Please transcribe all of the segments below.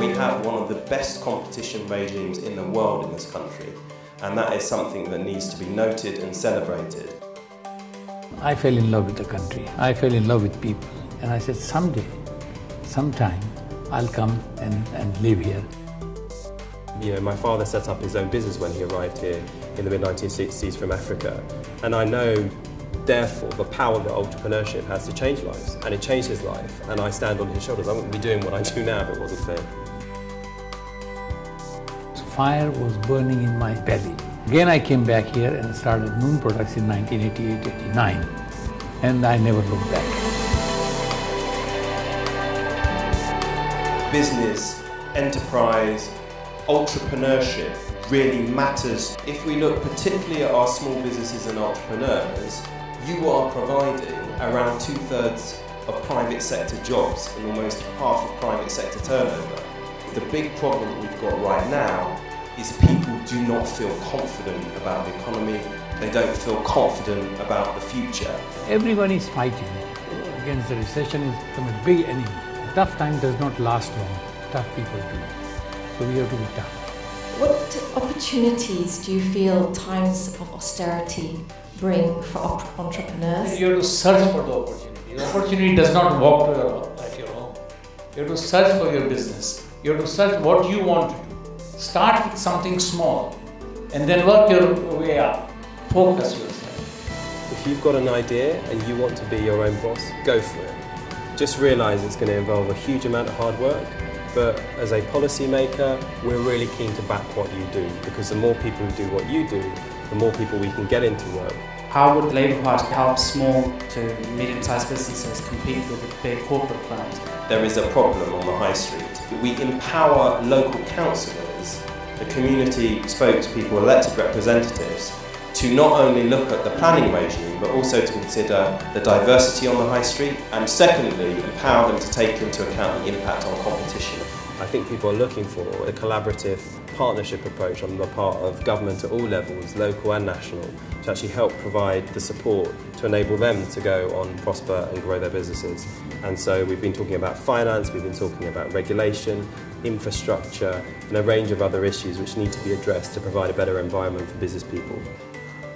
We have one of the best competition regimes in the world in this country, and that is something that needs to be noted and celebrated. I fell in love with the country, I fell in love with people, and I said someday, sometime, I'll come and live here. You know, my father set up his own business when he arrived here in the mid-1960s from Africa, and I know therefore the power that entrepreneurship has to change lives, and it changed his life, and I stand on his shoulders. I wouldn't be doing what I do now if it wasn't for him. Fire was burning in my belly. Again I came back here and started Noon Products in 1988-89, and I never looked back. Business, enterprise, entrepreneurship really matters. If we look particularly at our small businesses and entrepreneurs, you are providing around 2/3 of private sector jobs and almost half of private sector turnover. The big problem that we've got right now is people do not feel confident about the economy, they don't feel confident about the future. Everyone is fighting against the recession. It's become a big enemy. Tough time does not last long, tough people do. So we have to be tough. What opportunities do you feel times of austerity bring for entrepreneurs? You have to search for the opportunity. The opportunity does not walk at your home. You have to search for your business. You have to search what you want to do. Start with something small and then work your way up. Focus yourself. If you've got an idea and you want to be your own boss, go for it. Just realise it's going to involve a huge amount of hard work, but as a policy maker, we're really keen to back what you do, because the more people who do what you do, the more people we can get into work. How would the Labour Party help small to medium-sized businesses compete with the big corporate firms? There is a problem on the high street. We empower local councillors, the community spokespeople, elected representatives, to not only look at the planning regime but also to consider the diversity on the high street, and secondly empower them to take into account the impact on competition. I think people are looking for a collaborative partnership approach on the part of government at all levels, local and national, to actually help provide the support to enable them to go on, prosper and grow their businesses. And so we've been talking about finance, we've been talking about regulation, infrastructure and a range of other issues which need to be addressed to provide a better environment for business people.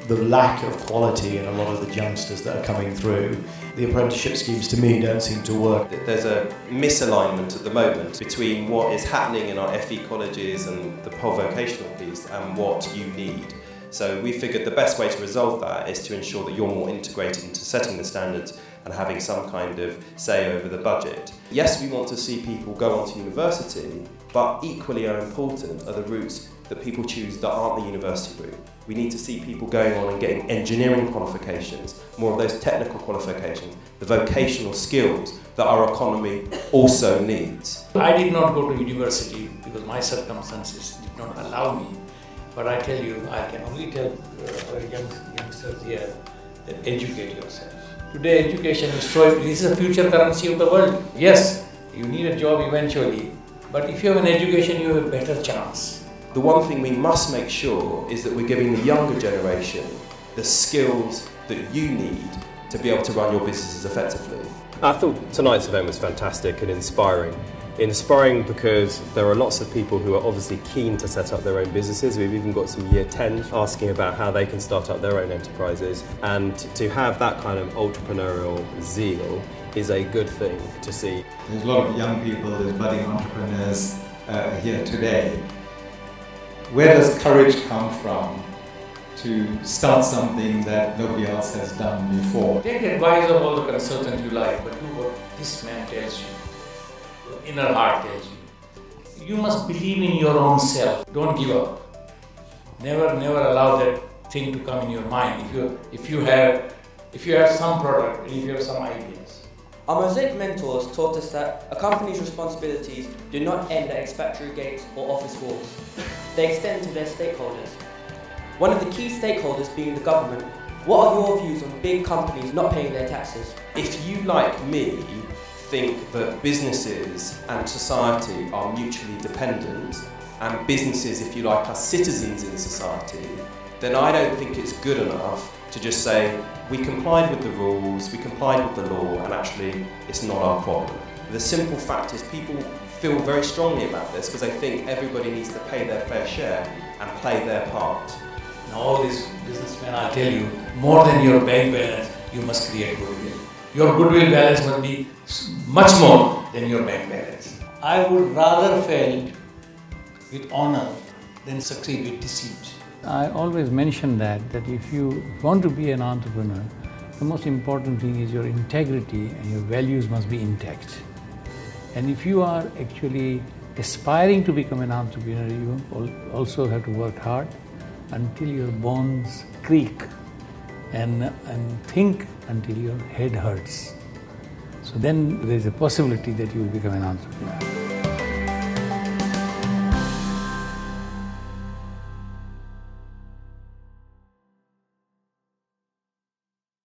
The lack of quality in a lot of the youngsters that are coming through, the apprenticeship schemes to me don't seem to work. There's a misalignment at the moment between what is happening in our FE colleges and the whole vocational piece and what you need. So we figured the best way to resolve that is to ensure that you're more integrated into setting the standards and having some kind of say over the budget. Yes, we want to see people go on to university, but equally are important are the routes that people choose that aren't the university route. We need to see people going on and getting engineering qualifications, more of those technical qualifications, the vocational skills that our economy also needs. I did not go to university because my circumstances did not allow me. But I tell you, I can only tell youngsters here that educate yourself. Today education is this is the future currency of the world. Yes, you need a job eventually, but if you have an education, you have a better chance. The one thing we must make sure is that we're giving the younger generation the skills that you need to be able to run your businesses effectively. I thought tonight's event was fantastic and inspiring. Inspiring because there are lots of people who are obviously keen to set up their own businesses. We've even got some year 10 asking about how they can start up their own enterprises, and to have that kind of entrepreneurial zeal is a good thing to see. There's a lot of young people, there's budding entrepreneurs here today. Where does courage come from to start something that nobody else has done before? Take advice of all the consultants you like, but do what this man tells you, your inner heart tells you. You must believe in your own self. Don't give up. Never allow that thing to come in your mind. If you have some product, if you have some ideas. Our Mosaic mentors taught us that a company's responsibilities do not end at its factory gates or office walls. They extend to their stakeholders. One of the key stakeholders being the government. What are your views on big companies not paying their taxes? If you, like me, think that businesses and society are mutually dependent, and businesses, if you like, are citizens in society, then I don't think it's good enough to just say, we complied with the rules, we complied with the law, and actually it's not our problem. The simple fact is people feel very strongly about this because I think everybody needs to pay their fair share and play their part. Now all these businessmen, I'll tell you, more than your bank balance, you must create goodwill. Your goodwill balance must be much more than your bank balance. I would rather fail with honor than succeed with deceit. I always mention that if you want to be an entrepreneur, the most important thing is your integrity and your values must be intact. And if you are actually aspiring to become an entrepreneur, you also have to work hard until your bones creak and think until your head hurts. So then there is a possibility that you will become an entrepreneur.